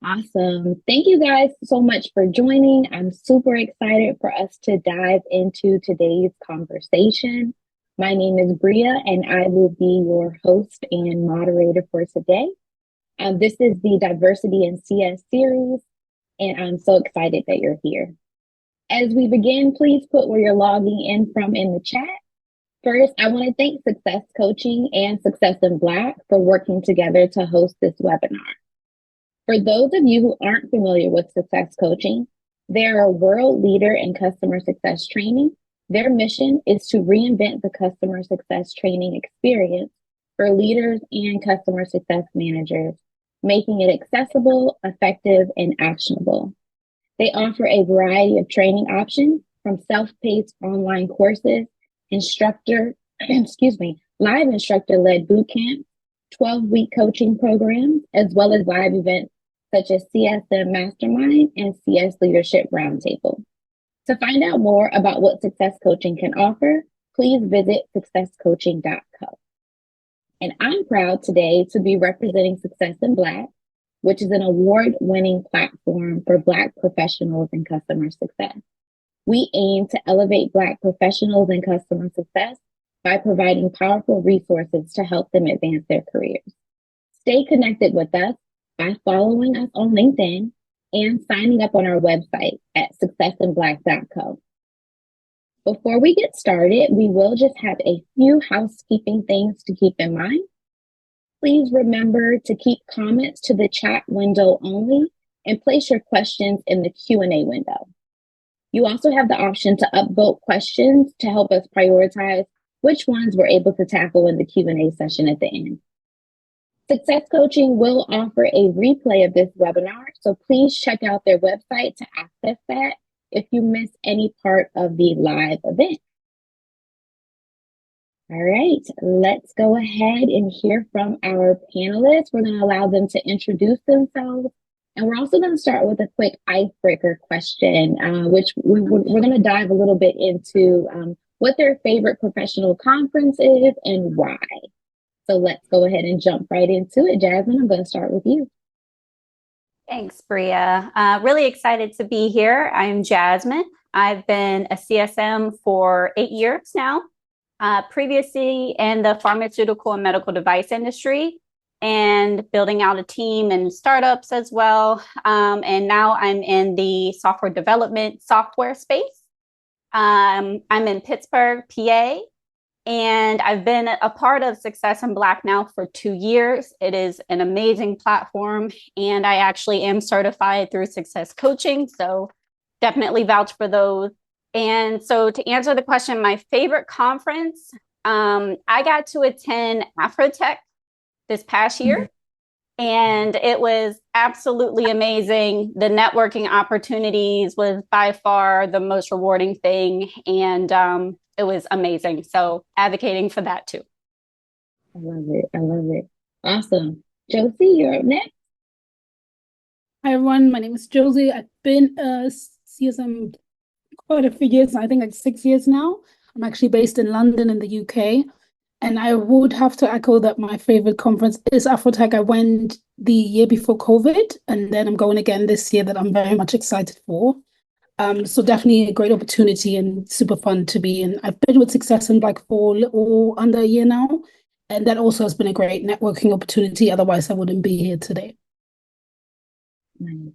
Awesome. Thank you guys so much for joining. I'm super excited for us to dive into today's conversation. My name is Bria, and I will be your host and moderator for today. This is the Diversity in CS series, and I'm so excited that you're here. As we begin, please put where you're logging in from in the chat. First, I want to thank Success Coaching and Success in Black for working together to host this webinar. For those of you who aren't familiar with Success Coaching, they're a world leader in customer success training. Their mission is to reinvent the customer success training experience for leaders and customer success managers, making it accessible, effective, and actionable. They offer a variety of training options from self-paced online courses, live instructor-led boot camps, 12-week coaching programs, as well as live events such as CSM Mastermind and CS Leadership Roundtable. To find out more about what Success Coaching can offer, please visit successcoaching.co. And I'm proud today to be representing Success in Black, which is an award-winning platform for Black professionals in customer success. We aim to elevate Black professionals in customer success by providing powerful resources to help them advance their careers. Stay connected with us by following us on LinkedIn and signing up on our website at successinblack.co. Before we get started, we will just have a few housekeeping things to keep in mind. Please remember to keep comments to the chat window only and place your questions in the Q&A window. You also have the option to upvote questions to help us prioritize which ones we're able to tackle in the Q&A session at the end. Success Coaching will offer a replay of this webinar, so please check out their website to access that if you miss any part of the live event. All right, let's go ahead and hear from our panelists. We're going to allow them to introduce themselves, and we're also going to start with a quick icebreaker question, which we're going to dive a little bit into what their favorite professional conference is and why. So let's go ahead and jump right into it. Jasmine, I'm going to start with you. Thanks, Bria. Really excited to be here. I'm Jasmine. I've been a CSM for 8 years now, previously in the pharmaceutical and medical device industry and building out a team in startups as well. And now I'm in the software development software space. I'm in Pittsburgh, PA. And I've been a part of Success in Black now for 2 years. It is an amazing platform, and I actually am certified through Success Coaching, so definitely vouch for those. And so to answer the question, my favorite conference, I got to attend Afrotech this past year, and it was absolutely amazing. The networking opportunities was by far the most rewarding thing, and it was amazing. So advocating for that too. I love it. I love it. Awesome. Josie, you're up next. Hi, everyone. My name is Josie. I've been a CSM quite a few years, I think like 6 years now. I'm actually based in London in the UK. And I would have to echo that my favorite conference is Afrotech. I went the year before COVID, and then I'm going again this year that I'm very much excited for. So definitely a great opportunity and super fun to be in. I've been with Success in Black for a little under a year now, and that also has been a great networking opportunity. Otherwise, I wouldn't be here today. Nice.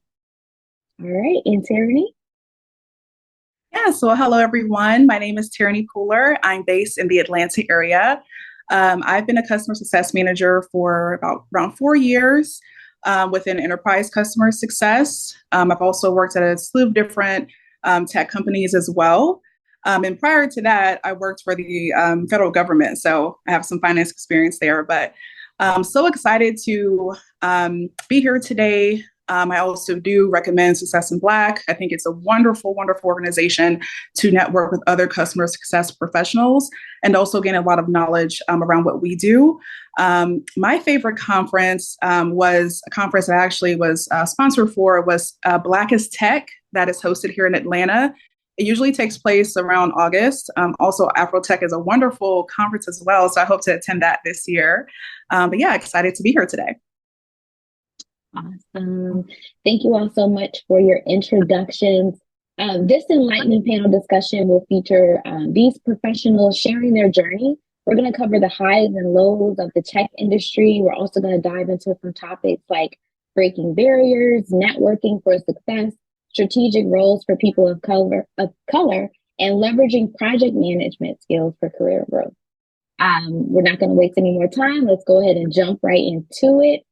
All right, and Terinee? Yeah, so hello, everyone. My name is Terinee Pooler. I'm based in the Atlanta area. I've been a customer success manager for around 4 years. Within enterprise customer success. I've also worked at a slew of different tech companies as well. And prior to that, I worked for the federal government. So I have some finance experience there, but I'm so excited to be here today. I also do recommend Success in Black. I think it's a wonderful, wonderful organization to network with other customer success professionals and also gain a lot of knowledge around what we do. My favorite conference was a conference I actually was sponsored for. It was Blackest Tech that is hosted here in Atlanta. It usually takes place around August. Also, Afrotech is a wonderful conference as well, so I hope to attend that this year. But yeah, excited to be here today. Awesome. Thank you all so much for your introductions. This enlightening panel discussion will feature these professionals sharing their journey. We're going to cover the highs and lows of the tech industry. We're also going to dive into some topics like breaking barriers, networking for success, strategic roles for people of color, and leveraging project management skills for career growth. We're not going to waste any more time. Let's go ahead and jump right into it.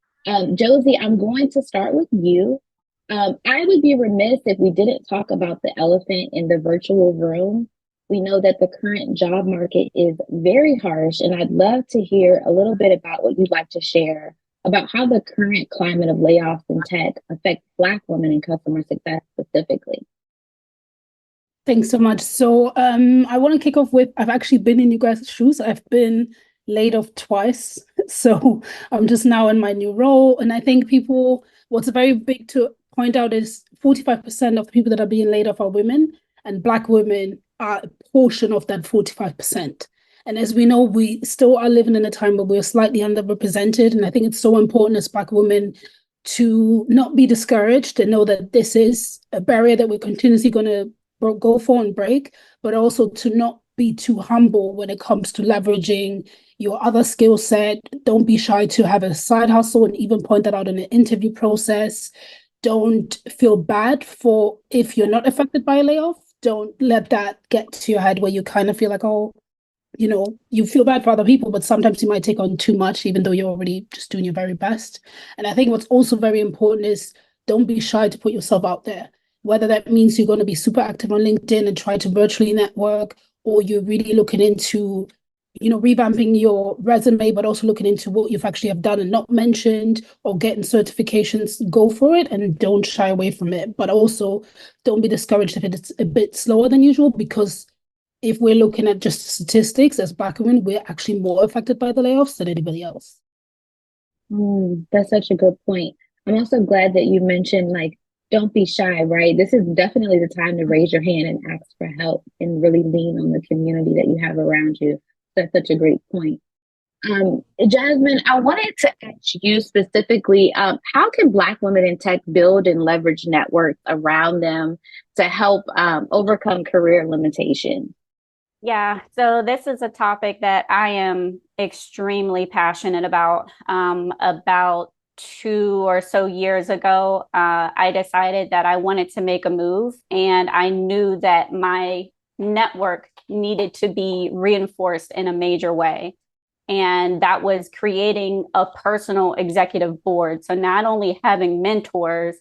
Josie, I'm going to start with you. I would be remiss if we didn't talk about the elephant in the virtual room. We know that the current job market is very harsh, and I'd love to hear a little bit about what you'd like to share about how the current climate of layoffs in tech affects Black women in customer success specifically. Thanks so much. So I want to kick off with, I've actually been in you guys' shoes. I've been laid off twice. So I'm just now in my new role. And I think what's very big to point out is 45% of the people that are being laid off are women, and Black women are a portion of that 45%. And as we know, we still are living in a time where we're slightly underrepresented. And I think it's so important as Black women to not be discouraged and know that this is a barrier that we're continuously going to go for and break, but also to not be too humble when it comes to leveraging your other skill set. Don't be shy to have a side hustle and even point that out in an interview process. Don't feel bad for if you're not affected by a layoff. Don't let that get to your head where you kind of feel like, oh, you feel bad for other people, but sometimes you might take on too much, even though you're already just doing your very best. And I think what's also very important is don't be shy to put yourself out there. Whether that means you're going to be super active on LinkedIn and try to virtually network, or you're really looking into, revamping your resume, but also looking into what you've actually have done and not mentioned, or getting certifications, go for it and don't shy away from it. But also don't be discouraged if it's a bit slower than usual, because if we're looking at just statistics as Black women, we're actually more affected by the layoffs than anybody else. That's such a good point. I'm also glad that you mentioned, don't be shy, right? This is definitely the time to raise your hand and ask for help and really lean on the community that you have around you. That's such a great point. Jasmine, I wanted to ask you specifically, how can Black women in tech build and leverage networks around them to help overcome career limitations? Yeah, so this is a topic that I am extremely passionate about. About 2 or so years ago, I decided that I wanted to make a move, and I knew that my network needed to be reinforced in a major way. And that was creating a personal executive board. So not only having mentors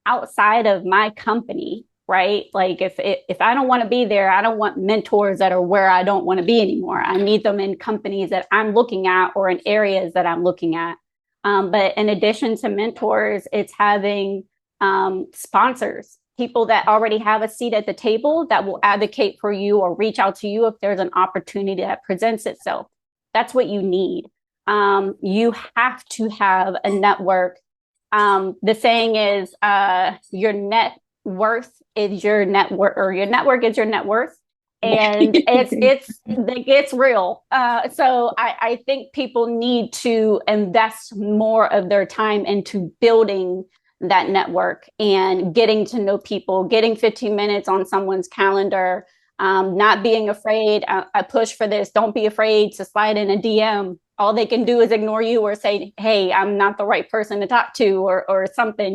outside of my company, right? Like if I don't want to be there, I don't want mentors that are where I don't want to be anymore. I need them in companies that I'm looking at or in areas that I'm looking at. But in addition to mentors, it's having sponsors, people that already have a seat at the table that will advocate for you or reach out to you if there's an opportunity that presents itself. That's what you need. You have to have a network. The saying is your net worth is your network, or your network is your net worth. And it's real. So I think people need to invest more of their time into building that network and getting to know people, getting 15 minutes on someone's calendar, not being afraid. I push for this. Don't be afraid to slide in a DM. All they can do is ignore you or say, hey, I'm not the right person to talk to, or something,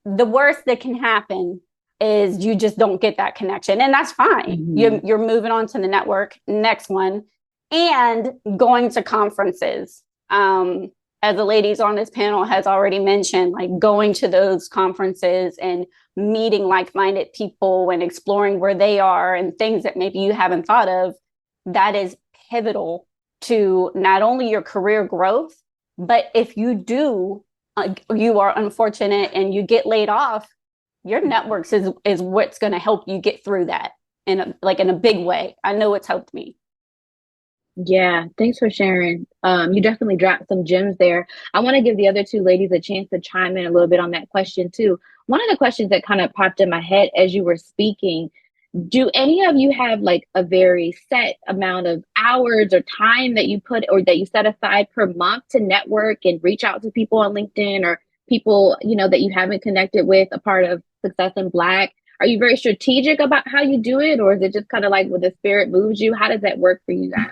the worst that can happen is you just don't get that connection. And that's fine. Mm-hmm. You're moving on to the network, next one, and going to conferences. As the ladies on this panel has already mentioned, like going to those conferences and meeting like-minded people and exploring where they are and things that maybe you haven't thought of, that is pivotal to not only your career growth, but if you do, you are unfortunate and you get laid off, your networks is what's going to help you get through that in a big way. I know it's helped me. Yeah, thanks for sharing. You definitely dropped some gems there. I want to give the other two ladies a chance to chime in a little bit on that question too. One of the questions that kind of popped in my head as you were speaking Do any of you have like a very set amount of hours or time that you put or that you set aside per month to network and reach out to people on LinkedIn or people, that you haven't connected with, a part of Success in Black? Are you very strategic about how you do it, or is it just kind of like when the spirit moves you? How does that work for you guys?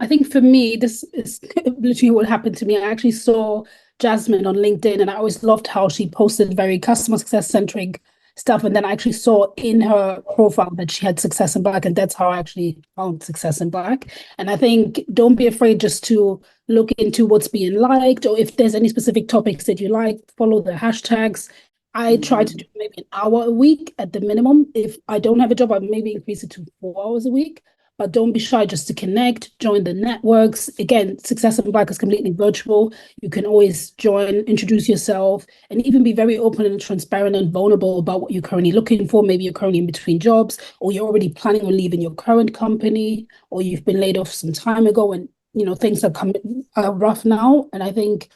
I think for me, this is literally what happened to me. I actually saw Jasmine on LinkedIn, and I always loved how she posted very customer success centric stuff. And then I actually saw in her profile that she had Success in Black, and that's how I actually found Success in Black. And I think don't be afraid just to look into what's being liked, or if there's any specific topics that you like, follow the hashtags. I try to do maybe an hour a week at the minimum. If I don't have a job, I maybe increase it to 4 hours a week. But don't be shy just to connect, join the networks. Again, Success in Black is completely virtual. You can always join, introduce yourself, and even be very open and transparent and vulnerable about what you're currently looking for. Maybe you're currently in between jobs, or you're already planning on leaving your current company, or you've been laid off some time ago and things are rough now. And I think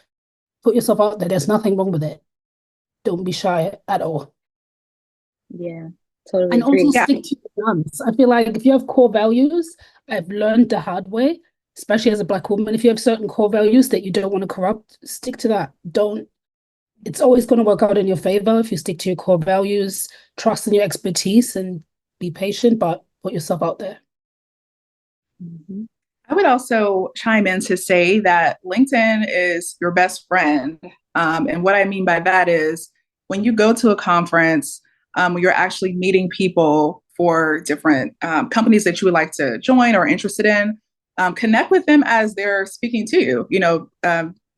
put yourself out there. There's nothing wrong with it. Don't be shy at all. Yeah. Totally And agree. also stick to your guns. I feel like if you have core values, I've learned the hard way, especially as a Black woman, if you have certain core values that you don't want to corrupt, stick to that. It's always going to work out in your favor if you stick to your core values, trust in your expertise, and be patient, but put yourself out there. Mm-hmm. I would also chime in to say that LinkedIn is your best friend. And what I mean by that is when you go to a conference, you're actually meeting people for different companies that you would like to join or interested in. Connect with them as they're speaking to you.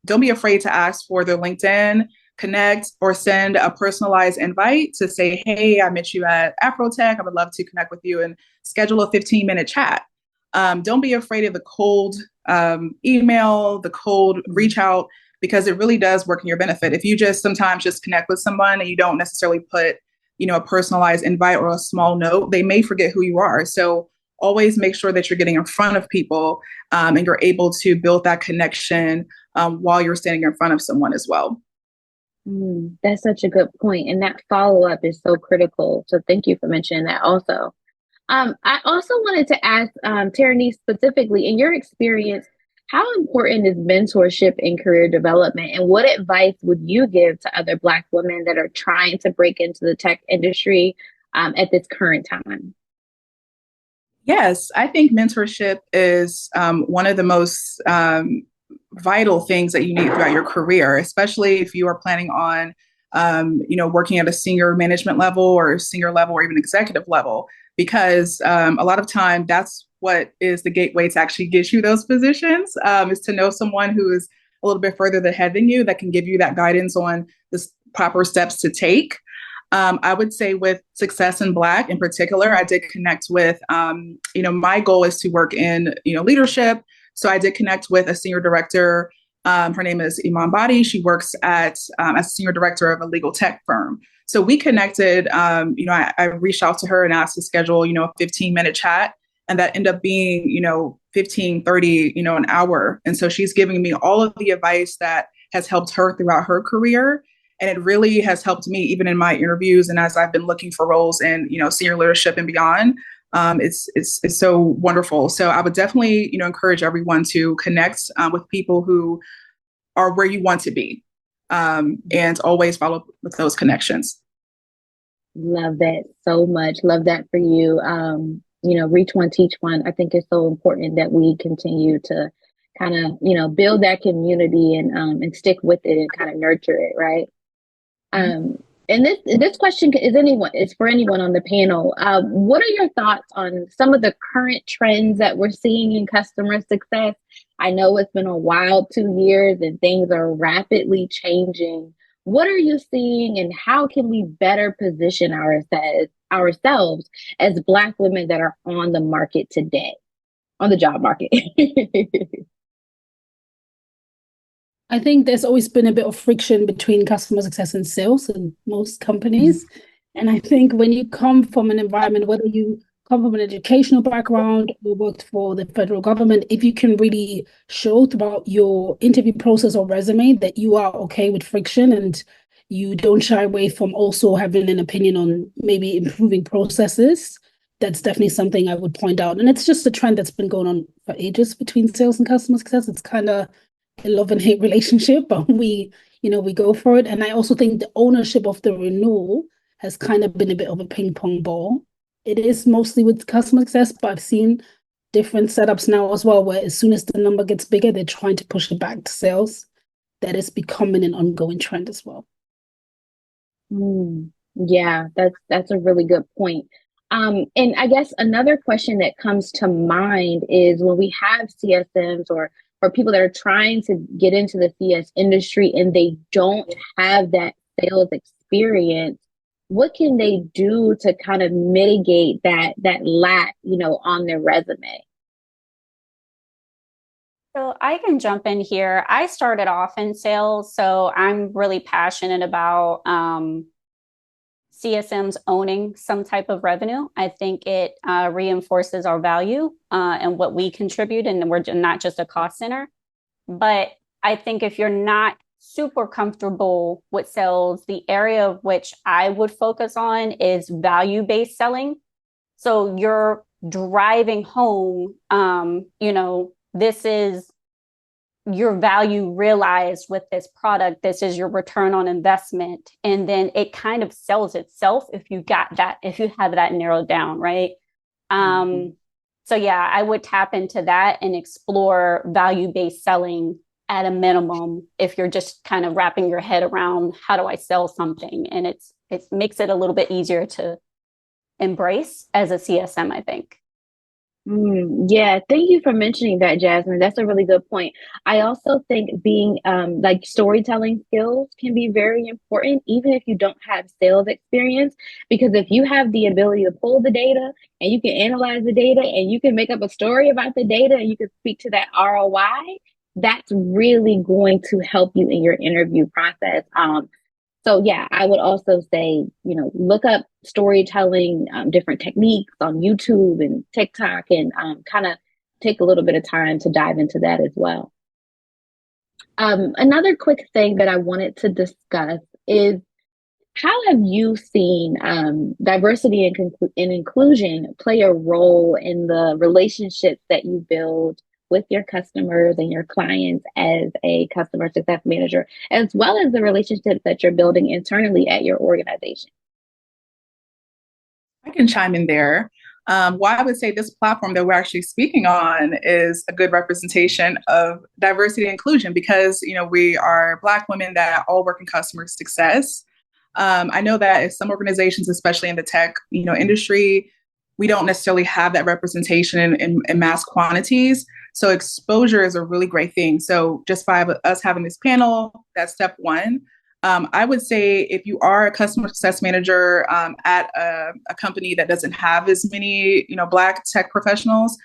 Don't be afraid to ask for their LinkedIn, connect, or send a personalized invite to say, hey, I met you at Afrotech. I would love to connect with you and schedule a 15-minute chat. Don't be afraid of the cold email, the cold reach out, because it really does work in your benefit. If you sometimes just connect with someone and you don't necessarily put a personalized invite or a small note, they may forget who you are. So always make sure that you're getting in front of people and you're able to build that connection while you're standing in front of someone as well. That's such a good point. And that follow-up is so critical. So thank you for mentioning that also. I also wanted to ask Terinee specifically, in your experience, how important is mentorship in career development, and what advice would you give to other Black women that are trying to break into the tech industry at this current time? Yes, I think mentorship is one of the most vital things that you need throughout your career, especially if you are planning on, working at a senior management level or senior level or even executive level, because a lot of time that's what is the gateway to actually get you those positions, is to know someone who is a little bit further ahead than you that can give you that guidance on the proper steps to take. I would say with Success in Black in particular, I did connect with, my goal is to work in, leadership. So I did connect with a senior director. Her name is Iman Badi. She works as a senior director of a legal tech firm. So we connected, I reached out to her and asked to schedule, a 15-minute chat. And that ended up being, 15, 30, an hour. And so she's giving me all of the advice that has helped her throughout her career. And it really has helped me even in my interviews. And as I've been looking for roles in, senior leadership and beyond, it's so wonderful. So I would definitely, encourage everyone to connect with people who are where you want to be, and always follow up with those connections. Love that so much. Love that for you. Reach one, teach one. I think it's so important that we continue to kind of, build that community and stick with it and kind of nurture it, right? And this question is for anyone on the panel. What are your thoughts on some of the current trends that we're seeing in customer success? I know it's been a wild 2 years and things are rapidly changing. What are you seeing, and how can we better position ourselves as Black women that are on the market today, on the job market? I think there's always been a bit of friction between customer success and sales in most companies. And I think when you come from an environment, whether you come from an educational background or worked for the federal government, if you can really show throughout your interview process or resume that you are okay with friction and you don't shy away from also having an opinion on maybe improving processes. That's definitely something I would point out. And it's just a trend that's been going on for ages between sales and customer success. It's kind of a love and hate relationship, but we go for it. And I also think the ownership of the renewal has kind of been a bit of a ping pong ball. It is mostly with customer success, but I've seen different setups now as well, where as soon as the number gets bigger, they're trying to push it back to sales. That is becoming an ongoing trend as well. Yeah, that's a really good point. And I guess another question that comes to mind is when we have CSMs or people that are trying to get into the CS industry and they don't have that sales experience, what can they do to kind of mitigate that lack, on their resume? So I can jump in here. I started off in sales, so I'm really passionate about CSMs owning some type of revenue. I think it reinforces our value and what we contribute, and we're not just a cost center. But I think if you're not super comfortable with sales, the area of which I would focus on is value-based selling. So you're driving home, this is your value realized with this product. This is your return on investment. And then it kind of sells itself if you have that narrowed down, right? So yeah, I would tap into that and explore value-based selling at a minimum if you're just kind of wrapping your head around how do I sell something? And it makes it a little bit easier to embrace as a CSM, I think. Yeah, thank you for mentioning that, Jasmine. That's a really good point. I also think being like storytelling skills can be very important, even if you don't have sales experience, because if you have the ability to pull the data and you can analyze the data and you can make up a story about the data and you can speak to that ROI, that's really going to help you in your interview process. So yeah, I would also say, look up storytelling, different techniques on YouTube and TikTok, and kind of take a little bit of time to dive into that as well. Another quick thing that I wanted to discuss is how have you seen diversity and inclusion play a role in the relationships that you build with your customers and your clients as a customer success manager, as well as the relationships that you're building internally at your organization? I can chime in there. Well, I would say this platform that we're actually speaking on is a good representation of diversity and inclusion because, we are Black women that all work in customer success. I know that if some organizations, especially in the tech, industry, we don't necessarily have that representation in mass quantities. So exposure is a really great thing. So just by us having this panel, that's step one. I would say if you are a customer success manager at a company that doesn't have as many, Black tech professionals,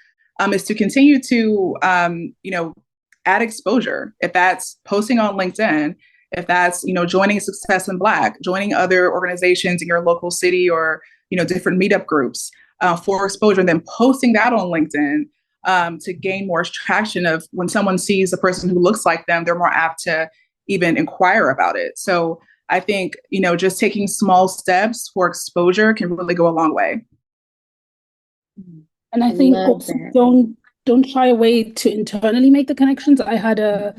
is to continue to, add exposure. If that's posting on LinkedIn, if that's, joining Success in Black, joining other organizations in your local city or, different meetup groups for exposure, and then posting that on LinkedIn to gain more traction of when someone sees a person who looks like them, they're more apt to even inquire about it. So I think, just taking small steps for exposure can really go a long way. And I think also don't shy away to internally make the connections. I had a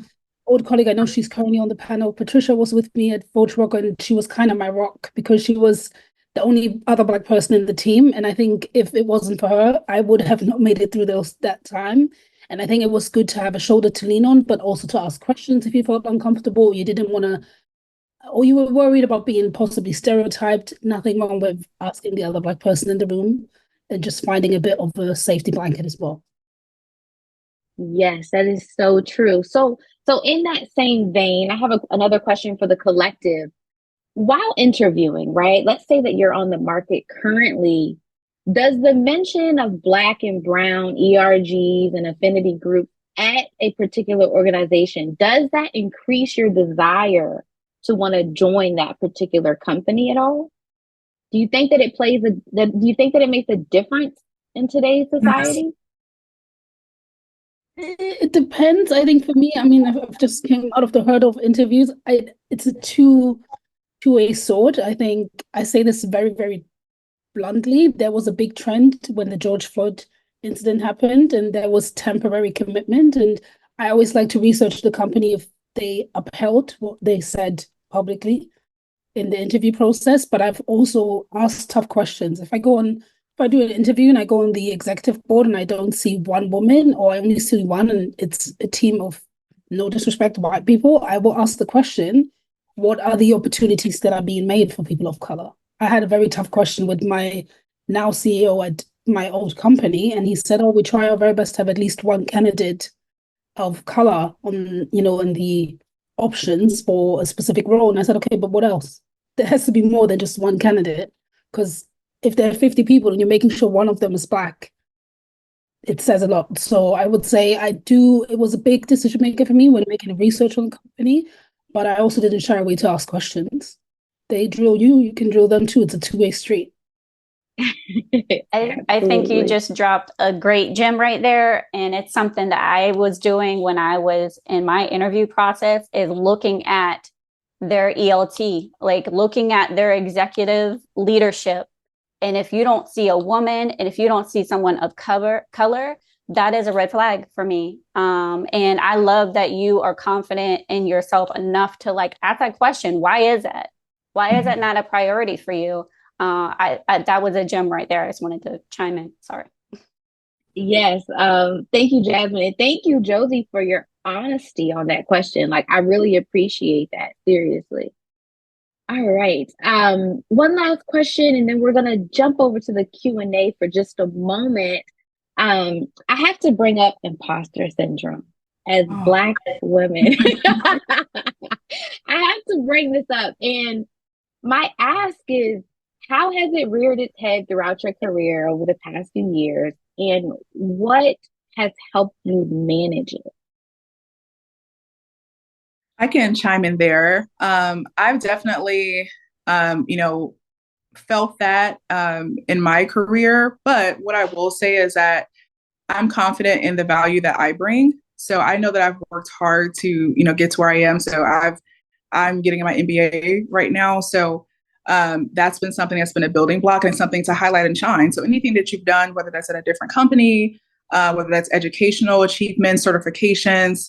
old colleague, I know she's currently on the panel. Patricia was with me at Voltrock, and she was kind of my rock because she was the only other Black person in the team. And I think if it wasn't for her, I would have not made it through that time. And I think it was good to have a shoulder to lean on, but also to ask questions if you felt uncomfortable, you didn't want to, or you were worried about being possibly stereotyped. Nothing wrong with asking the other Black person in the room and just finding a bit of a safety blanket as well. Yes, that is so true. So in that same vein, I have another question for the collective. While interviewing, right? Let's say that you're on the market currently. Does the mention of Black and Brown ERGs and affinity groups at a particular organization, does that increase your desire to want to join that particular company at all? Do you think that do you think that it makes a difference in today's society? It depends. I think for me, I've just came out of the hurdle of interviews. It's a two-way sword. I think I say this very, very bluntly. There was a big trend when the George Floyd incident happened, and there was temporary commitment. And I always like to research the company if they upheld what they said publicly in the interview process. But I've also asked tough questions. If I do an interview and I go on the executive board and I don't see one woman, or I only see one and it's a team of, no disrespect, white people, I will ask the question, what are the opportunities that are being made for people of color? I had a very tough question with my now CEO at my old company, and he said, "Oh, we try our very best to have at least one candidate of color on, in the options for a specific role." And I said, "Okay, but what else? There has to be more than just one candidate, because if there are 50 people and you're making sure one of them is Black, it says a lot." So I would say it was a big decision maker for me when making research on the company, but I also didn't shy away to ask questions. They drill you, you can drill them too. It's a two-way street. I think you just dropped a great gem right there. And it's something that I was doing when I was in my interview process, is looking at their ELT, like looking at their executive leadership. And if you don't see a woman, and if you don't see someone of color, that is a red flag for me. And I love that you are confident in yourself enough to ask that question. Why is that? Why is that not a priority for you? I that was a gem right there. I just wanted to chime in. Sorry. Yes. Thank you, Jasmine. And thank you, Josie, for your honesty on that question. I really appreciate that. Seriously. All right. One last question, and then we're gonna jump over to the Q&A for just a moment. I have to bring up imposter syndrome as Black women. I have to bring this up, and my ask is, how has it reared its head throughout your career over the past few years, and what has helped you manage it? I can chime in there. I've definitely, felt that in my career. But what I will say is that I'm confident in the value that I bring. So I know that I've worked hard to, get to where I am. So I'm getting my MBA right now. So that's been something that's been a building block and something to highlight and shine. So anything that you've done, whether that's at a different company, whether that's educational achievements, certifications,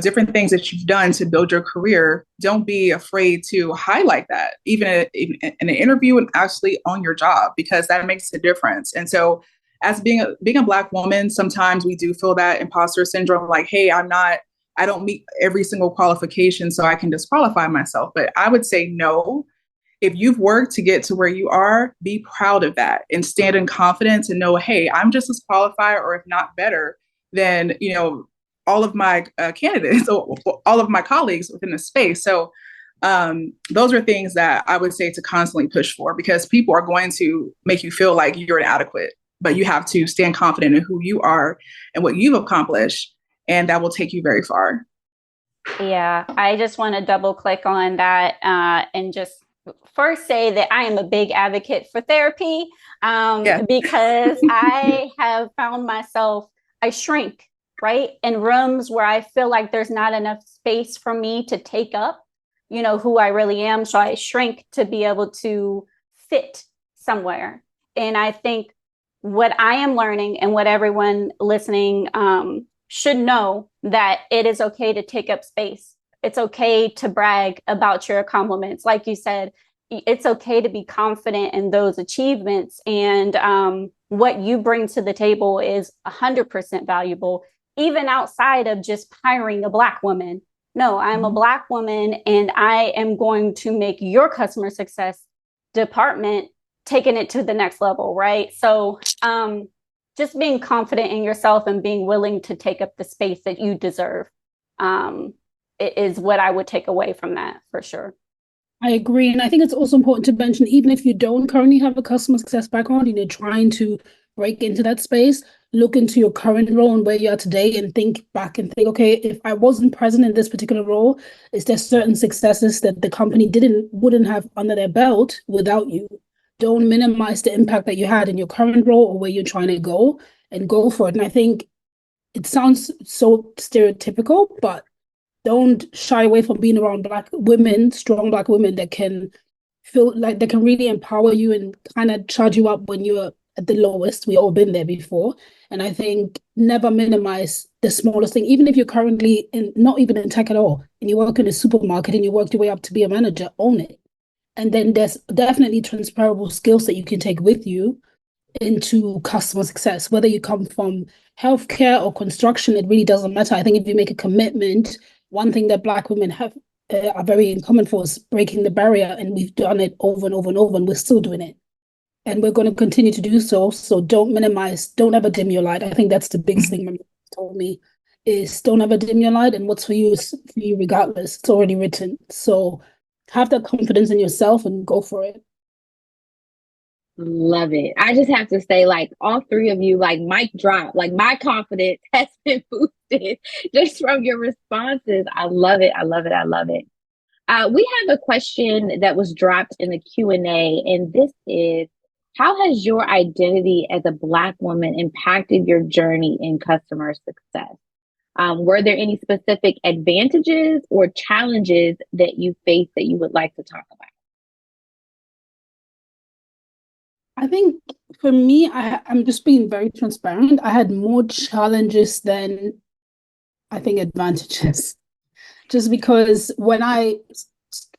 different things that you've done to build your career, don't be afraid to highlight that, even in an interview and actually on your job, because that makes a difference. And so as being a Black woman, sometimes we do feel that imposter syndrome, like, hey, I don't meet every single qualification, so I can disqualify myself. But I would say no. If you've worked to get to where you are, be proud of that and stand in confidence and know, hey, I'm just as qualified, or if not better than, all of my candidates or all of my colleagues within the space. So those are things that I would say to constantly push for, because people are going to make you feel like you're inadequate, but you have to stand confident in who you are and what you've accomplished, and that will take you very far. Yeah, I just want to double click on that and just first say that I am a big advocate for therapy because I have found myself, I shrink, right, in rooms where I feel like there's not enough space for me to take up, who I really am. So I shrink to be able to fit somewhere. And I think what I am learning, and what everyone listening should know, that it is okay to take up space. It's okay to brag about your accomplishments. Like you said, it's okay to be confident in those achievements. And what you bring to the table is 100% valuable, even outside of just hiring a Black woman. No, I'm a Black woman, and I am going to make your customer success department taking it to the next level, right? So just being confident in yourself and being willing to take up the space that you deserve is what I would take away from that, for sure. I agree. And I think it's also important to mention, even if you don't currently have a customer success background, trying to break into that space, look into your current role and where you are today, and think back and think, okay, if I wasn't present in this particular role, is there certain successes that the company wouldn't have under their belt without you? Don't minimize the impact that you had in your current role or where you're trying to go, and go for it. And I think it sounds so stereotypical, but don't shy away from being around Black women, strong Black women that can feel like they can really empower you and kind of charge you up when you're at the lowest. We all been there before. And I think never minimize the smallest thing, even if you're currently not even in tech at all, and you work in a supermarket and you work your way up to be a manager, own it. And then there's definitely transferable skills that you can take with you into customer success, whether you come from healthcare or construction, it really doesn't matter. I think if you make a commitment, one thing that Black women have are very in common for is breaking the barrier, and we've done it over and over and over, and we're still doing it. And we're going to continue to do so. So don't minimize, don't ever dim your light. I think that's the biggest thing my mom told me is don't ever dim your light, and what's for you is for you regardless. It's already written. So have that confidence in yourself and go for it. Love it. I just have to say, like, all three of you, like, mic drop. Like, my confidence has been boosted just from your responses. I love it. I love it. I love it. We have a question that was dropped in the Q&A, and this is, how has your identity as a Black woman impacted your journey in customer success? Were there any specific advantages or challenges that you faced that you would like to talk about? I think for me, I'm just being very transparent. I had more challenges than I think advantages. Just because when I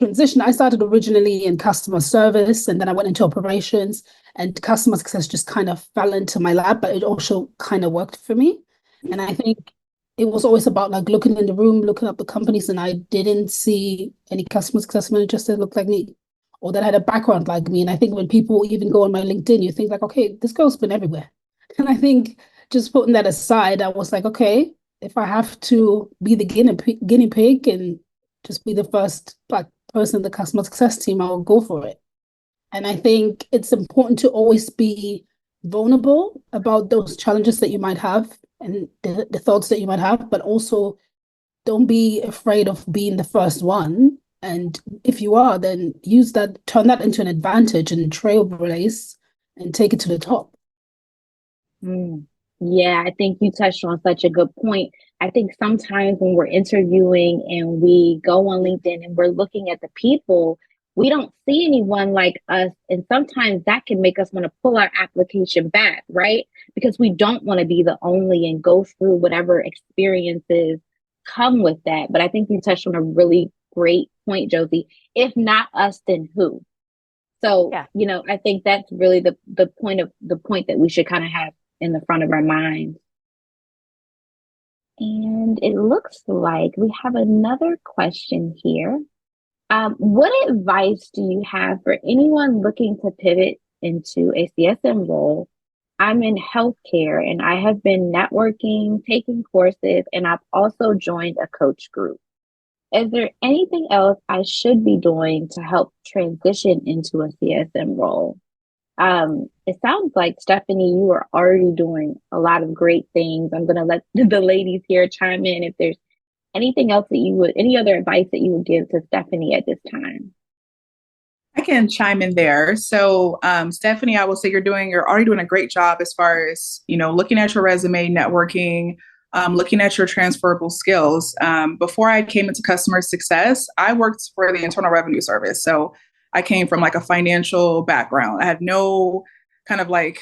transitioned, I started originally in customer service and then I went into operations, and customer success just kind of fell into my lap, but it also kind of worked for me. And I think it was always about like looking in the room, looking up the companies, and I didn't see any customer success managers that looked like me or that had a background like me. And I think when people even go on my LinkedIn, you think like, okay, this girl's been everywhere. And I think just putting that aside, I was like, okay, if I have to be the guinea pig and just be the first Black person in the customer success team, I will go for it. And I think it's important to always be vulnerable about those challenges that you might have and the thoughts that you might have, but also don't be afraid of being the first one. And if you are, then use that, turn that into an advantage and trailblaze and take it to the top. Yeah, I think you touched on such a good point. I think sometimes when we're interviewing and we go on LinkedIn and we're looking at the people, we don't see anyone like us. And sometimes that can make us want to pull our application back, right? Because we don't want to be the only and go through whatever experiences come with that. But I think you touched on a really great point, Josie. If not us, then who? So, Yeah. I think that's really the point that we should kind of have in the front of our minds. And it looks like we have another question here. What advice do you have for anyone looking to pivot into a CSM role? I'm in healthcare and I have been networking, taking courses, and I've also joined a coach group. Is there anything else I should be doing to help transition into a CSM role? It sounds like, Stephanie, you are already doing a lot of great things. I'm going to let the ladies here chime in if there's anything else any other advice that you would give to Stephanie at this time. I can chime in there. So, Stephanie, I will say you're already doing a great job as far as, looking at your resume, networking, looking at your transferable skills. Before I came into customer success, I worked for the Internal Revenue Service. So I came from like a financial background. I had no kind of like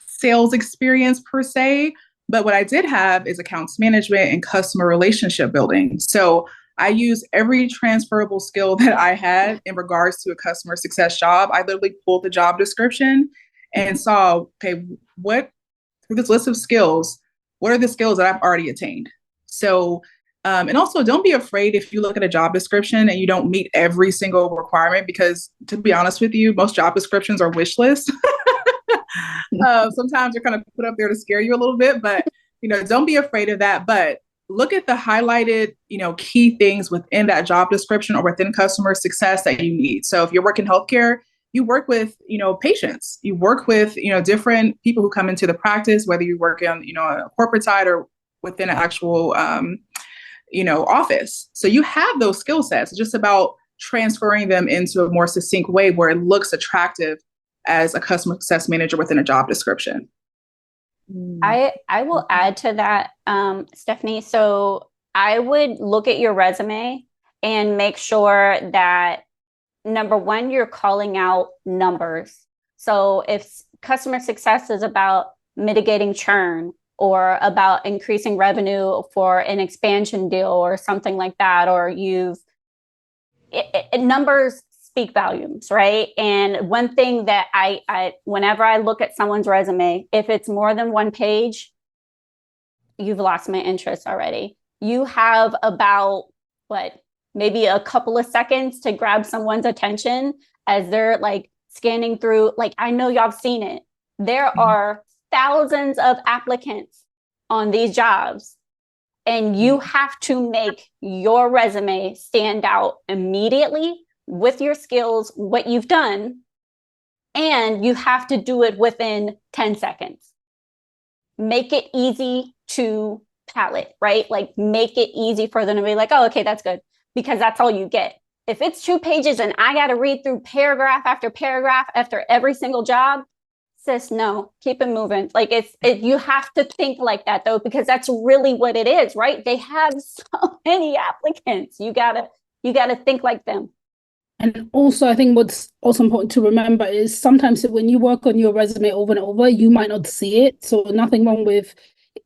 sales experience per se, but what I did have is accounts management and customer relationship building. So I use every transferable skill that I had in regards to a customer success job. I literally pulled the job description and saw, okay, through this list of skills, what are the skills that I've already attained? So, and also don't be afraid if you look at a job description and you don't meet every single requirement, because to be honest with you, most job descriptions are wish lists. Sometimes they're kind of put up there to scare you a little bit, but don't be afraid of that. But look at the highlighted, key things within that job description or within customer success that you need. So if you're working healthcare, you work with, patients, you work with, different people who come into the practice, whether you work on, a corporate side or within an actual, office. So you have those skill sets. It's just about transferring them into a more succinct way where it looks attractive as a customer success manager within a job description. I will add to that, Stephanie. So I would look at your resume and make sure that number one, you're calling out numbers. So if customer success is about mitigating churn or about increasing revenue for an expansion deal or something like that, or numbers speak volumes, right? And one thing that I whenever I look at someone's resume, if it's more than one page, you've lost my interest already. You have about maybe a couple of seconds to grab someone's attention as they're like scanning through. Like, I know y'all have seen it. There are thousands of applicants on these jobs, and you have to make your resume stand out immediately with your skills, what you've done, and you have to do it within 10 seconds. Make it easy to palette, right? Like, make it easy for them to be like, oh, okay, that's good, because that's all you get. If it's 2 pages and I got to read through paragraph after every single job, sis, no, keep it moving. Like, you have to think like that, though, because that's really what it is, right? They have so many applicants. You gotta think like them. And also, I think what's also important to remember is sometimes when you work on your resume over and over, you might not see it. So nothing wrong with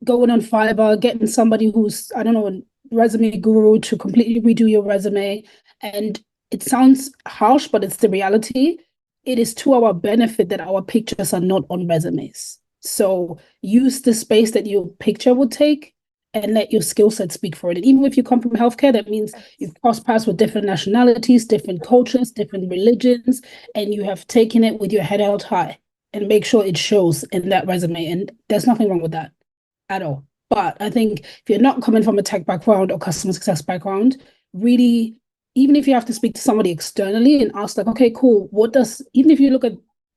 going on Fiverr, getting somebody who's, I don't know, a resume guru to completely redo your resume. And it sounds harsh, but it's the reality. It is to our benefit that our pictures are not on resumes. So use the space that your picture would take and let your skill set speak for it. And even if you come from healthcare, that means you've crossed paths with different nationalities, different cultures, different religions, and you have taken it with your head held high, and make sure it shows in that resume. And there's nothing wrong with that at all. But I think if you're not coming from a tech background or customer success background, really, even if you have to speak to somebody externally and ask like, okay, cool, even if you look at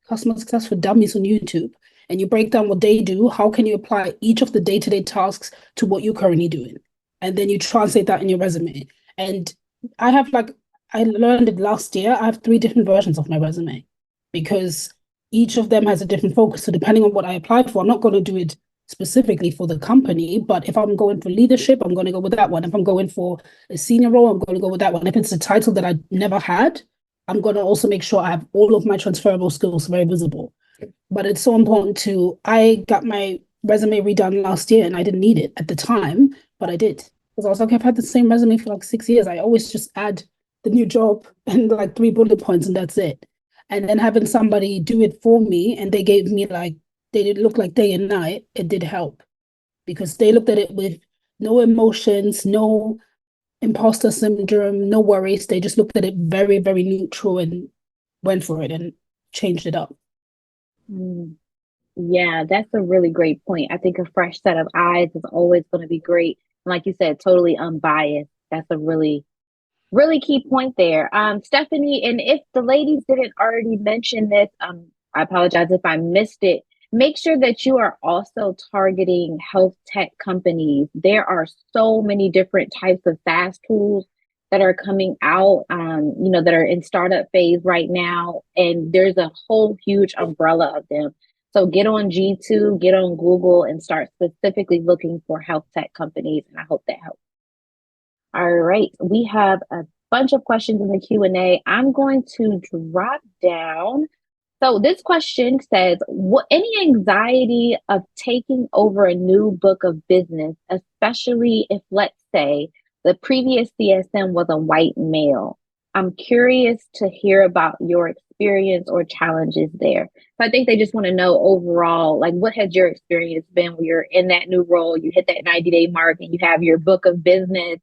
customer success for dummies on YouTube, and you break down what they do, how can you apply each of the day-to-day tasks to what you're currently doing? And then you translate that in your resume. And I learned it last year, I have 3 different versions of my resume because each of them has a different focus. So depending on what I apply for, I'm not going to do it specifically for the company, but if I'm going for leadership, I'm going to go with that one. If I'm going for a senior role, I'm going to go with that one. If it's a title that I never had, I'm going to also make sure I have all of my transferable skills very visible. But it's so important I got my resume redone last year and I didn't need it at the time, but I did. Because I was like, I've had the same resume for like 6 years. I always just add the new job and like 3 bullet points and that's it. And then having somebody do it for me and they gave me they did look like day and night, it did help. Because they looked at it with no emotions, no imposter syndrome, no worries. They just looked at it very, very neutral and went for it and changed it up. Yeah, that's a really great point. I think a fresh set of eyes is always going to be great. And like you said, totally unbiased. That's a really, really key point there. Stephanie, and if the ladies didn't already mention this, I apologize if I missed it. Make sure that you are also targeting health tech companies. There are so many different types of SaaS tools that are coming out, that are in startup phase right now. And there's a whole huge umbrella of them. So get on G2, get on Google and start specifically looking for health tech companies. And I hope that helps. All right. We have a bunch of questions in the Q&A. I'm going to drop down. So this question says, any anxiety of taking over a new book of business, especially if, let's say, the previous CSM was a white male? I'm curious to hear about your experience or challenges there. So I think they just want to know overall, like, what has your experience been when you're in that new role, you hit that 90-day mark and you have your book of business?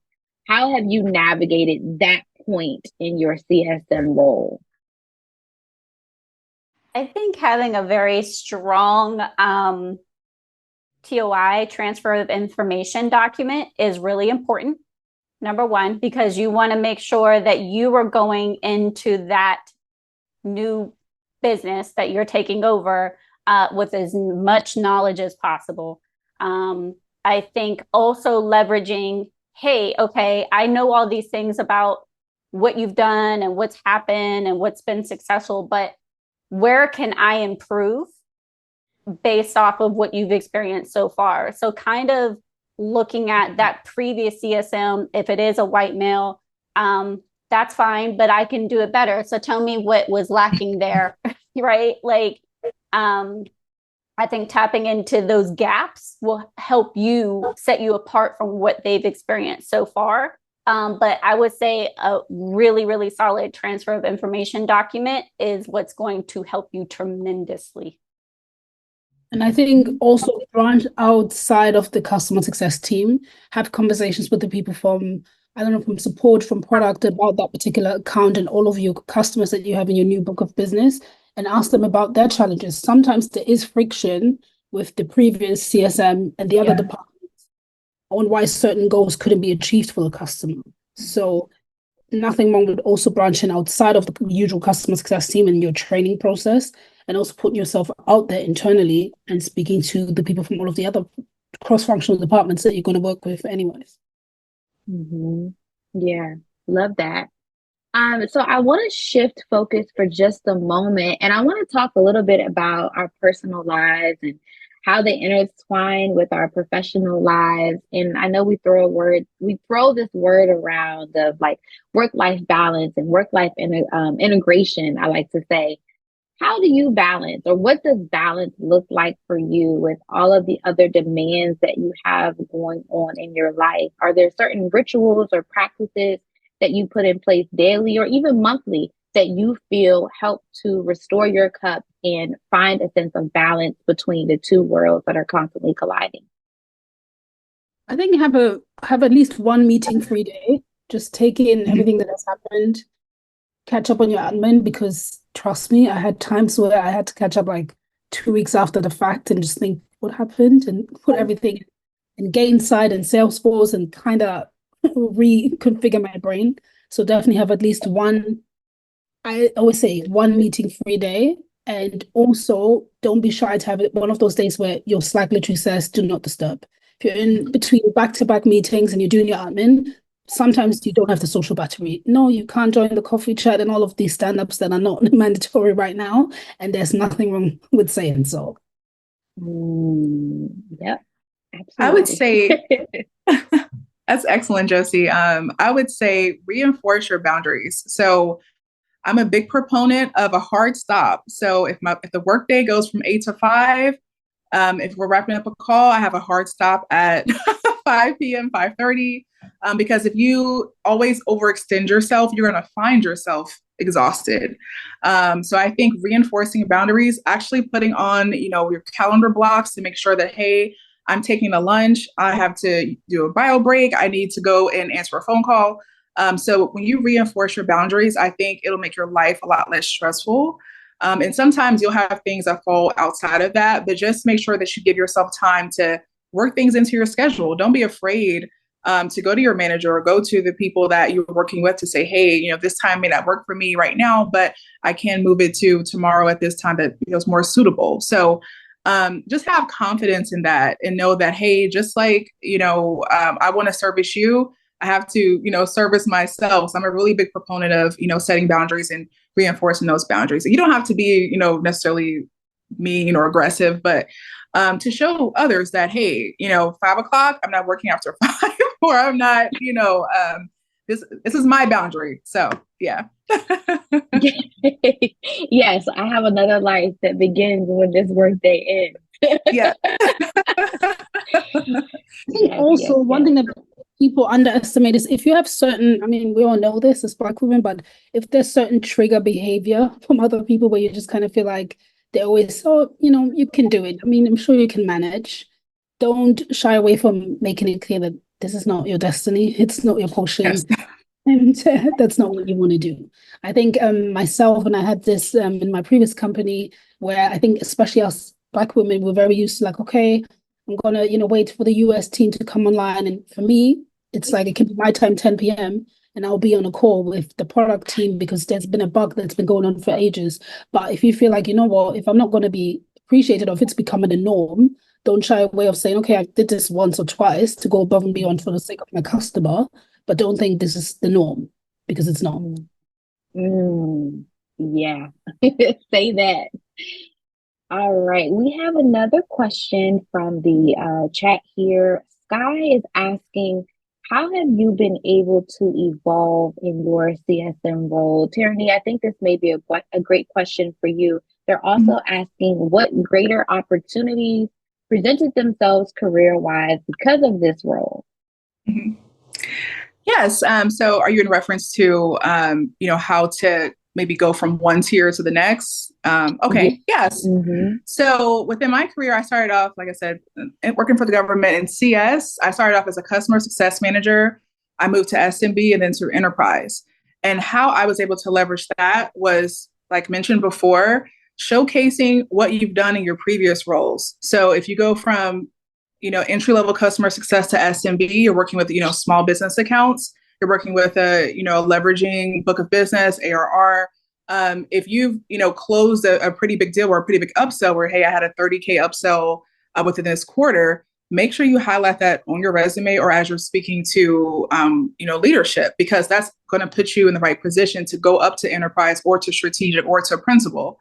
How have you navigated that point in your CSM role? I think having a very strong TOI, transfer of information document, is really important. Number one, because you want to make sure that you are going into that new business that you're taking over with as much knowledge as possible. I think also leveraging, hey, okay, I know all these things about what you've done and what's happened and what's been successful, but where can I improve based off of what you've experienced so far? So kind of looking at that previous CSM, if it is a white male, that's fine, but I can do it better. So tell me what was lacking there, right? Like, I think tapping into those gaps will help you set you apart from what they've experienced so far. But I would say a really, really solid transfer of information document is what's going to help you tremendously. And I think also branch outside of the customer success team, have conversations with the people from, I don't know, from support, from product about that particular account and all of your customers that you have in your new book of business, and ask them about their challenges. Sometimes there is friction with the previous CSM and the other departments on why certain goals couldn't be achieved for the customer. So nothing wrong with also branching outside of the usual customer success team in your training process, and also putting yourself out there internally and speaking to the people from all of the other cross-functional departments that you're going to work with anyways. Yeah, love that. So I want to shift focus for just a moment, and I want to talk a little bit about our personal lives and how they intertwine with our professional lives. And I know we throw this word around of like work-life balance and work-life integration, I like to say. How do you balance, or what does balance look like for you with all of the other demands that you have going on in your life? Are there certain rituals or practices that you put in place daily or even monthly that you feel help to restore your cup and find a sense of balance between the two worlds that are constantly colliding? I think have at least one meeting free day. Just take in everything that has happened, catch up on your admin, because trust me, I had times where I had to catch up like 2 weeks after the fact and just think what happened and put everything in Gainside and Salesforce and kind of reconfigure my brain. So definitely have at least one, I always say one meeting free day. And also don't be shy to have it one of those days where your Slack literally says do not disturb. If you're in between back-to-back meetings and you're doing your admin, sometimes you don't have the social battery. No, you can't join the coffee chat and all of these stand-ups that are not mandatory right now. And there's nothing wrong with saying so. Yep, absolutely. I would say that's excellent, Josie. I would say reinforce your boundaries. So I'm a big proponent of a hard stop. So if the workday goes from 8 to 5, if we're wrapping up a call, I have a hard stop at 5 p.m., 5:30. Because if you always overextend yourself, you're going to find yourself exhausted. So I think reinforcing boundaries, actually putting on, your calendar blocks to make sure that, hey, I'm taking a lunch. I have to do a bio break. I need to go and answer a phone call. So when you reinforce your boundaries, I think it'll make your life a lot less stressful. And sometimes you'll have things that fall outside of that, but just make sure that you give yourself time to work things into your schedule. Don't be afraid to go to your manager or go to the people that you're working with to say, hey, this time may not work for me right now, but I can move it to tomorrow at this time that feels more suitable. So just have confidence in that and know that, hey, just like, I want to service you, I have to, service myself. So I'm a really big proponent of, setting boundaries and reinforcing those boundaries. You don't have to be, necessarily mean or aggressive, but to show others that, hey, 5 o'clock, I'm not working after 5, or I'm not, this is my boundary. So yeah. Yes, I have another life that begins when this workday ends. Yeah. One thing that people underestimate is if you have certain, we all know this as Black women, but if there's certain trigger behavior from other people where you just kind of feel like they always, you can do it. I'm sure you can manage. Don't shy away from making it clear that this is not your destiny. It's not your portion. Yes. And that's not what you want to do. I think myself, and I had this in my previous company where I think especially us Black women were very used to like, okay, I'm going to, wait for the US team to come online. And for me, it's like, it can be my time, 10 p.m. and I'll be on a call with the product team because there's been a bug that's been going on for ages. But if you feel like, if I'm not going to be appreciated or if it's becoming a norm, don't shy away of saying, okay, I did this once or twice to go above and beyond for the sake of my customer, but don't think this is the norm because it's not. Yeah, say that. All right, we have another question from the chat here. Sky is asking, How have you been able to evolve in your CSM role? Terinee, I think this may be a great question for you. They're also asking what greater opportunities presented themselves career-wise because of this role. Mm-hmm. Yes. So are you in reference to, how to maybe go from one tier to the next? Okay. Yes. Mm-hmm. So within my career, I started off, like I said, working for the government in CS. I started off as a customer success manager. I moved to SMB and then to enterprise. And how I was able to leverage that was, like mentioned before, showcasing what you've done in your previous roles. So if you go from entry-level customer success to SMB, you're working with, small business accounts. You're working with leveraging book of business, ARR. If you've, closed a pretty big deal or a pretty big upsell where, hey, I had a 30K upsell within this quarter, make sure you highlight that on your resume or as you're speaking to, leadership, because that's going to put you in the right position to go up to enterprise or to strategic or to principal.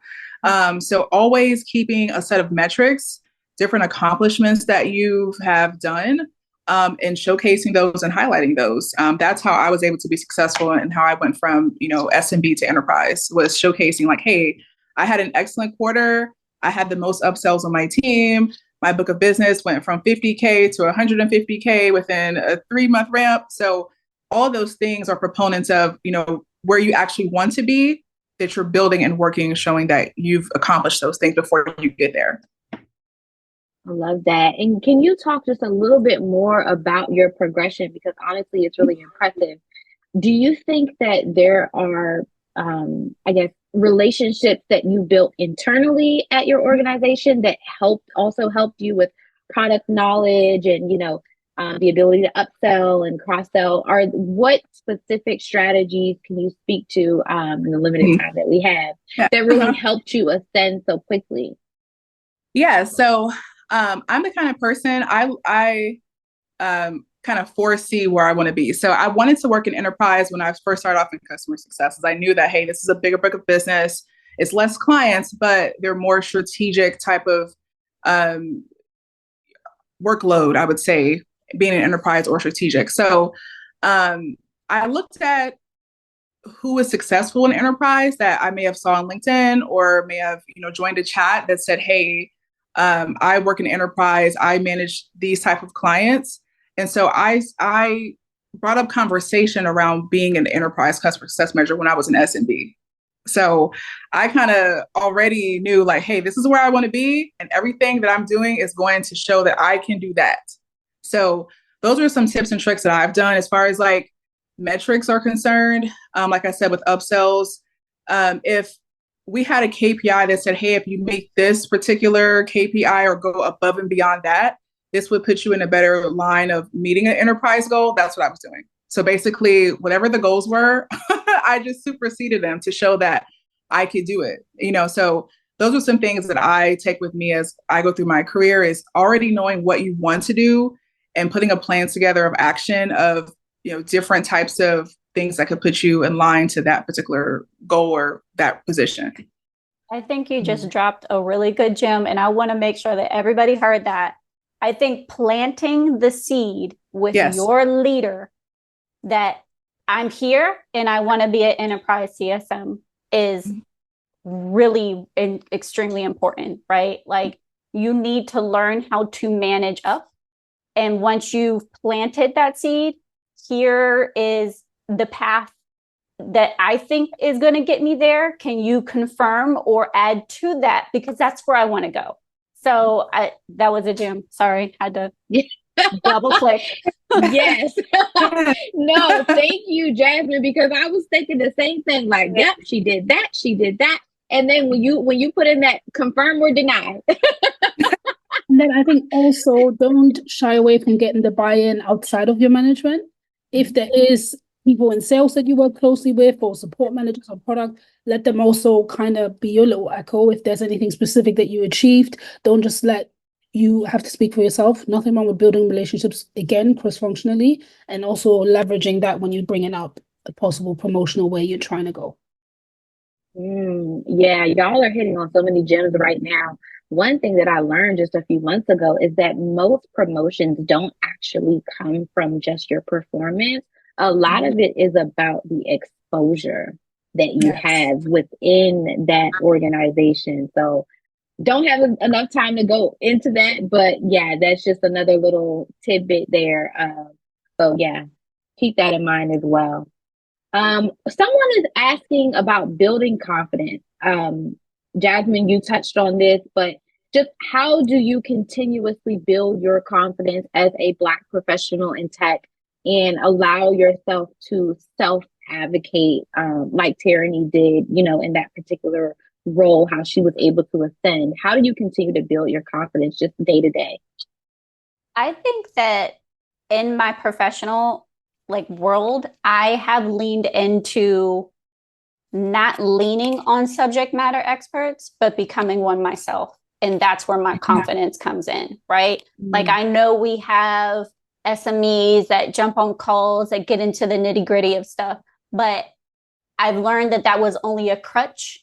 So always keeping a set of metrics, different accomplishments that you have done, and showcasing those and highlighting those. That's how I was able to be successful and how I went from, SMB to enterprise, was showcasing like, hey, I had an excellent quarter. I had the most upsells on my team. My book of business went from 50K to 150K within a 3-month ramp. So all those things are proponents of, where you actually want to be, that you're building and working, showing that you've accomplished those things before you get there. I love that. And can you talk just a little bit more about your progression? Because honestly, it's really impressive. Do you think that there are, relationships that you built internally at your organization that also helped you with product knowledge and, the ability to upsell and cross-sell? Or what specific strategies can you speak to in the limited time that we have that really helped you ascend so quickly? Yeah. So I'm the kind of person, I kind of foresee where I want to be. So I wanted to work in enterprise when I first started off in customer success, as I knew that, hey, this is a bigger book of business. It's less clients, but they're more strategic type of workload, I would say, being an enterprise or strategic. So I looked at who was successful in enterprise that I may have saw on LinkedIn or may have, joined a chat that said, hey, I work in enterprise. I manage these type of clients. And so I brought up conversation around being an enterprise customer success manager when I was an SMB. So I kind of already knew like, hey, this is where I want to be. And everything that I'm doing is going to show that I can do that. So those are some tips and tricks that I've done as far as like metrics are concerned. Like I said, with upsells, if we had a KPI that said, hey, if you make this particular KPI or go above and beyond that, this would put you in a better line of meeting an enterprise goal. That's what I was doing. So basically, whatever the goals were, I just superseded them to show that I could do it. So those are some things that I take with me as I go through my career, is already knowing what you want to do and putting a plan together of action of, different types of things that could put you in line to that particular goal or that position. I think you just dropped a really good gem, and I want to make sure that everybody heard that. I think planting the seed with your leader that I'm here and I want to be an enterprise CSM is really extremely important, right? Like, you need to learn how to manage up. And once you've planted that seed, here is the path that I think is going to get me there. Can you confirm or add to that? Because that's where I want to go. So that was a gem. Sorry, had to double click. Yes. No, thank you, Jasmine, because I was thinking the same thing. Like, yep, she did that. She did that. And then when you put in that confirm or deny. And then I think also don't shy away from getting the buy-in outside of your management. If there is people in sales that you work closely with or support managers or product, let them also kind of be your little echo. If there's anything specific that you achieved, don't just let you have to speak for yourself. Nothing wrong with building relationships, again, cross-functionally, and also leveraging that when you're bringing up a possible promotional way you're trying to go. Yeah, y'all are hitting on so many gems right now. one thing that I learned just a few months ago is that most promotions don't actually come from just your performance. A lot of it is about the exposure that you have within that organization. So don't have enough time to go into that, but yeah, that's just another little tidbit there. So yeah, keep that in mind as well. Someone is asking about building confidence. Jasmine, you touched on this, but just how do you continuously build your confidence as a Black professional in tech and allow yourself to self-advocate, like Terinee did, in that particular role, how she was able to ascend? How do you continue to build your confidence just day to day? I think that in my professional world, I have leaned into not leaning on subject matter experts, but becoming one myself. And that's where my confidence comes in, right? Like, I know we have SMEs that jump on calls that get into the nitty gritty of stuff, but I've learned that that was only a crutch,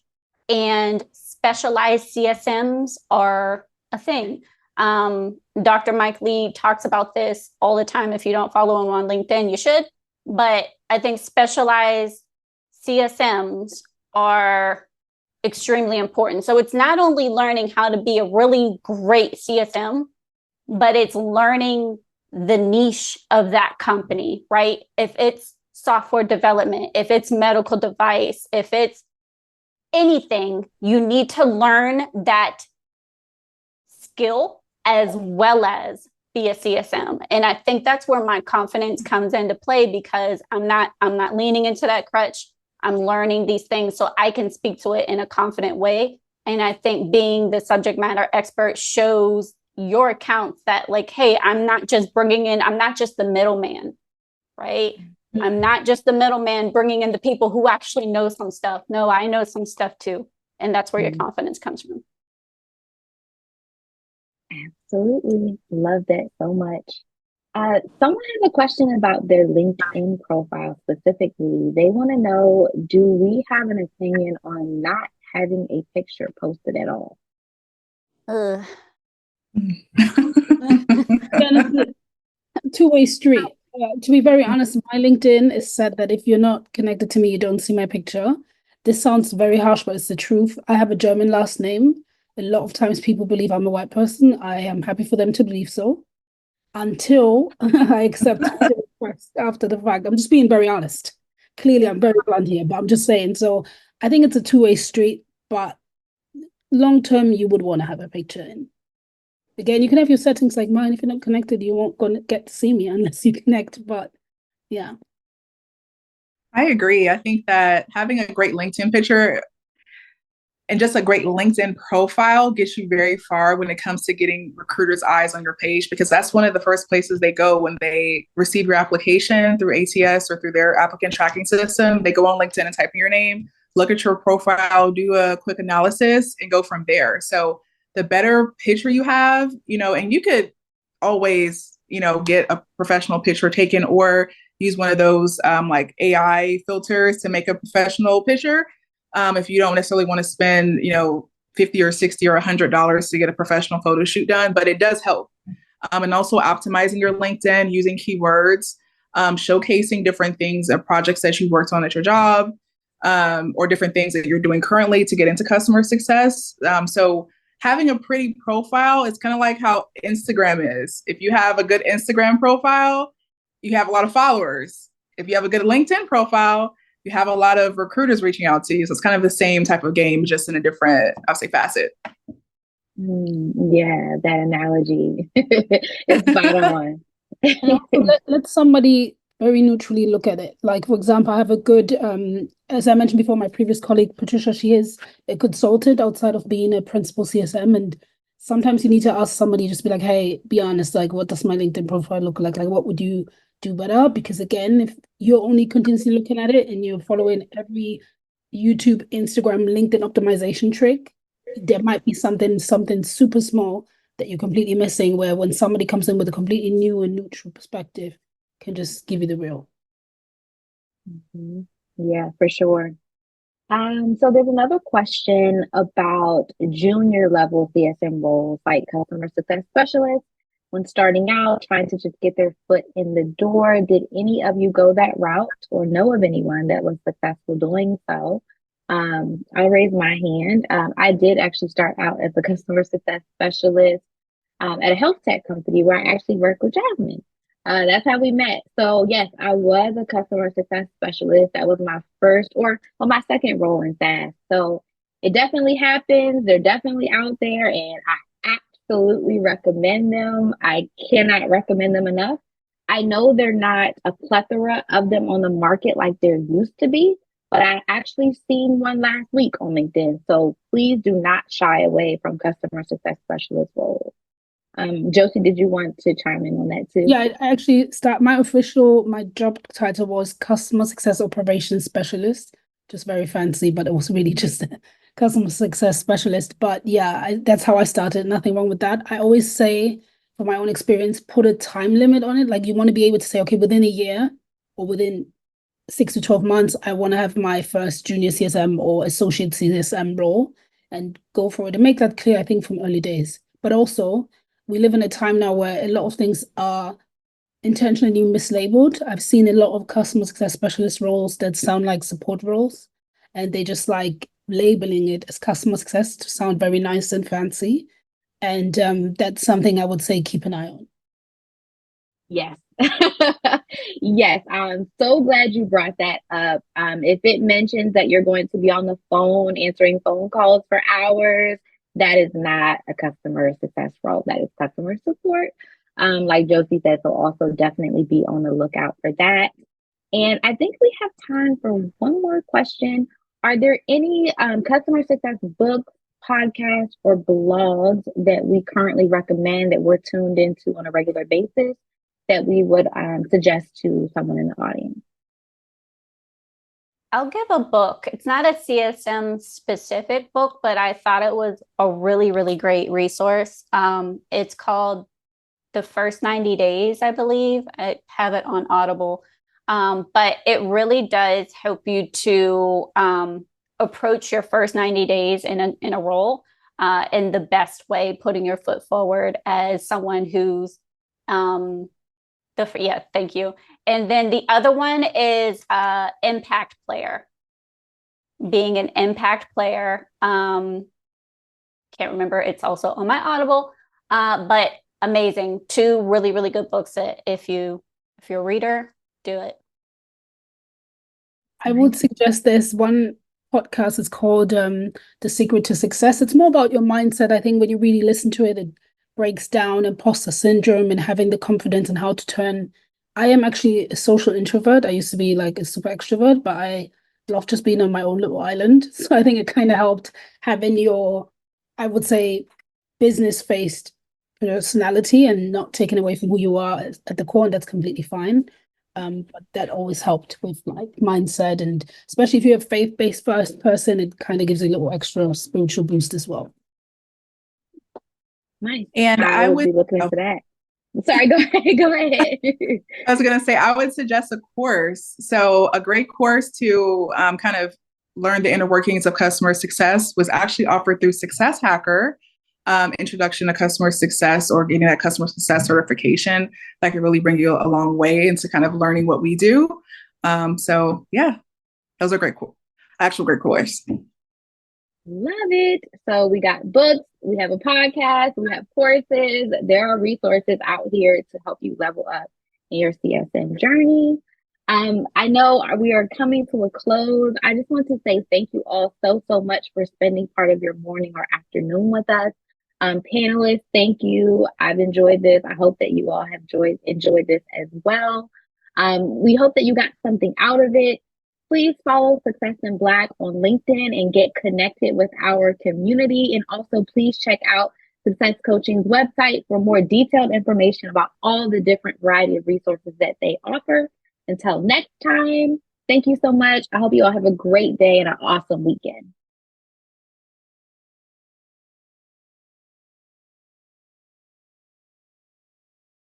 and specialized CSMs are a thing. Dr. Mike Lee talks about this all the time. If you don't follow him on LinkedIn, you should. But I think specialized CSMs are extremely important. So it's not only learning how to be a really great CSM, but it's learning the niche of that company, right? If it's software development, if it's medical device, if it's anything, you need to learn that skill as well as be a CSM. And I think that's where my confidence comes into play, because I'm not leaning into that crutch. I'm learning these things so I can speak to it in a confident way. And I think being the subject matter expert shows your accounts that, like, hey, I'm not just the middleman, right? I'm not just the middleman bringing in the people who actually know some stuff. No, I know some stuff too. And that's where your confidence comes from. Absolutely. Love that so much. Someone has a question about their LinkedIn profile specifically. They want to know, do we have an opinion on not having a picture posted at all? Two-way street. To be very honest, my LinkedIn is said that if you're not connected to me, you don't see my picture. This sounds very harsh, but it's the truth. I have a German last name. A lot of times people believe I'm a white person. I am happy for them to believe so, until I accept the request after the fact. I'm just being very honest. Clearly, I'm very blunt here, but I'm just saying. So I think it's a two-way street, but long term, you would want to have a picture in. Again, you can have your settings like mine. If you're not connected, you won't gonna get to see me unless you connect. But yeah. I agree. I think that having a great LinkedIn picture and just a great LinkedIn profile gets you very far when it comes to getting recruiters' eyes on your page, because that's one of the first places they go when they receive your application through ATS or through their applicant tracking system. They go on LinkedIn and type in your name, look at your profile, do a quick analysis, and go from there. So the better picture you have, and you could always, get a professional picture taken or use one of those like AI filters to make a professional picture. If you don't necessarily want to spend, $50 or $60 or $100 to get a professional photo shoot done, but it does help. And also optimizing your LinkedIn using keywords, showcasing different things and projects that you worked on at your job, or different things that you're doing currently to get into customer success. So having a pretty profile is kind of like how Instagram is. If you have a good Instagram profile, you have a lot of followers. If you have a good LinkedIn profile, you have a lot of recruiters reaching out to you. So it's kind of the same type of game, just in a different, I'll say, facet. Yeah, that analogy is spot on. let somebody very neutrally look at it. Like, for example, I have a good, as I mentioned before, my previous colleague, Patricia, she is a consultant outside of being a principal CSM. And sometimes you need to ask somebody, just be like, hey, be honest, like, what does my LinkedIn profile look like? Like, what would you do better? Because again, if you're only continuously looking at it and you're following every YouTube, Instagram, LinkedIn optimization trick, there might be something super small that you're completely missing, where when somebody comes in with a completely new and neutral perspective, can just give you the real. Yeah, for sure. So there's another question about junior level CSM roles like customer success specialist. When starting out, trying to just get their foot in the door, did any of you go that route or know of anyone that was successful doing so? I'll raise my hand. I did actually start out as a customer success specialist at a health tech company where I actually worked with Jasmine. That's how we met. So yes, I was a customer success specialist. That was my first or my second role in SaaS. So it definitely happens. They're definitely out there and I absolutely recommend them. I cannot recommend them enough. I know they're not a plethora of them on the market like there used to be, but I actually seen one last week on LinkedIn. So please do not shy away from customer success specialist roles. Josie, did you want to chime in on that too? Yeah, I actually my job title was customer success operations specialist, just very fancy, but it was really just a customer success specialist. But yeah, that's how I started. Nothing wrong with that. I always say, from my own experience, put a time limit on it. Like you want to be able to say, okay, within a year or within 6 to 12 months, I want to have my first junior CSM or associate CSM role and go for it and make that clear, I think, from early days. But also, we live in a time now where a lot of things are intentionally mislabeled. I've seen a lot of customer success specialist roles that sound like support roles, and they just like labeling it as customer success to sound very nice and fancy. And that's something I would say keep an eye on. Yes. Yes, I'm so glad you brought that up. If it mentions that you're going to be on the phone answering phone calls for hours, that is not a customer success role. That is customer support. Like Josie said, so also definitely be on the lookout for that. And I think we have time for one more question. Are there any customer success books, podcasts, or blogs that we currently recommend that we're tuned into on a regular basis that we would suggest to someone in the audience? I'll give a book. It's not a CSM specific book, but I thought it was a really, really great resource. It's called The First 90 Days, I believe. I have it on Audible. But it really does help you to approach your first 90 days in a role in the best way, putting your foot forward as someone who's thank you. And then the other one is impact player. Being an impact player. Can't remember. It's also on my Audible, but amazing. Two really, really good books that if you're a reader, do it. I would suggest there's one podcast. It's called The Secret to Success. It's more about your mindset. I think when you really listen to it, it breaks down imposter syndrome and having the confidence and how to turn. I am actually a social introvert. I used to be like a super extrovert, but I love just being on my own little island. So I think it kind of helped having your, I would say, business-faced personality and not taken away from who you are at the core, and that's completely fine. But that always helped with like mindset, and especially if you're a faith-based first person, it kind of gives a little extra spiritual boost as well. Nice. And I would be looking for that. Sorry, go ahead. Go ahead. I was going to say, I would suggest a course. So a great course to kind of learn the inner workings of customer success was actually offered through Success Hacker, Introduction to Customer Success, or getting that customer success certification. That can really bring you a long way into kind of learning what we do. So yeah, those are great course. Love it. So we got books, we have a podcast, we have courses. There are resources out here to help you level up in your CSM journey. I know we are coming to a close. I just want to say thank you all so much for spending part of your morning or afternoon with us. Panelists, thank you. I've enjoyed this. I hope that you all have enjoyed this as well. We hope that you got something out of it. Please follow Success in Black on LinkedIn and get connected with our community. And also please check out Success Coaching's website for more detailed information about all the different variety of resources that they offer. Until next time, thank you so much. I hope you all have a great day and an awesome weekend.